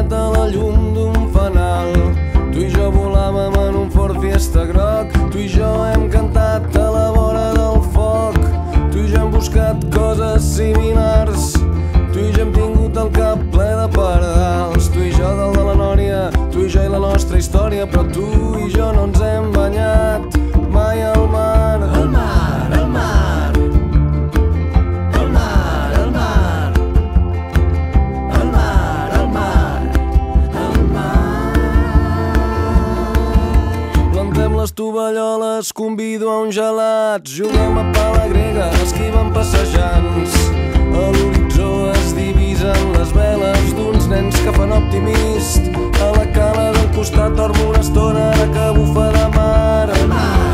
assentat a la llum d'un fanal. Tu i jo volàvem en un Ford Fiesta groc. Tu i jo hem cantat a la vora del foc. Tu i jo hem buscat coses similars. Tu i jo hem tingut el cap ple de pardals. Tu i jo dalt de la nòria, tu i jo i la nostra història. Però tu i jo no ens hem banyat mai al mar. El mar, el mar, el mar, el mar, el mar, el mar, el mar. Plantem les tovalloles, convido a un gelat. Juguem a pala grega, esquivem passejants. A l'horitzó es divisen les veles d'uns nens que fan optimist. A la cala del costat dormo una estona ara que bufa de mar.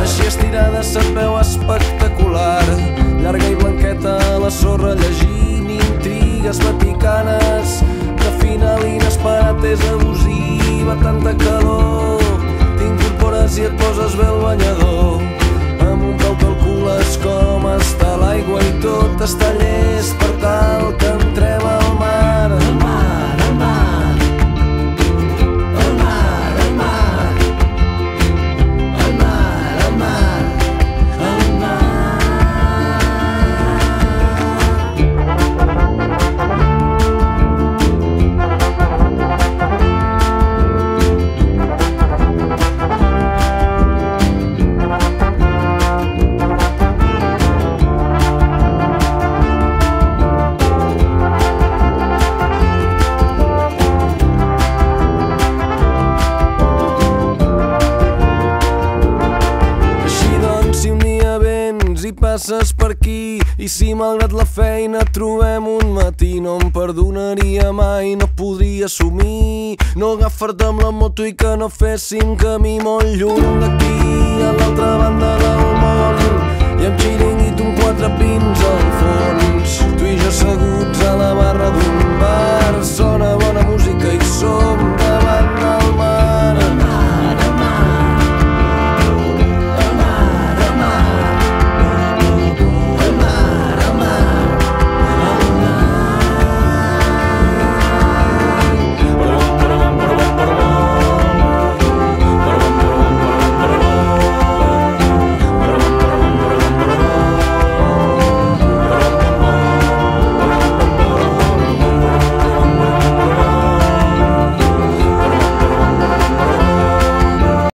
Així estirada se't veu espectacular, llarga i blanqueta a la sorra llegint intrigues vaticanes. De final inesperat és abusiva tanta calor. T'incorpores i et poses bé el banyador. Amb un peu calcules com està l'aigua i tot està llest per tal que entrem al mar. El mar, el mar, el mar, el mar, el mar, el mar, el mar. I passes per aquí, i si malgrat la feina trobem un matí, no em perdonaria mai, no podria assumir no agafar-te amb la moto i que no féssim camí molt lluny d'aquí, a l'altra banda del món, i amb xiringuito amb 4 pins al fons. Tu i jo asseguts a la barra d'un bar, sona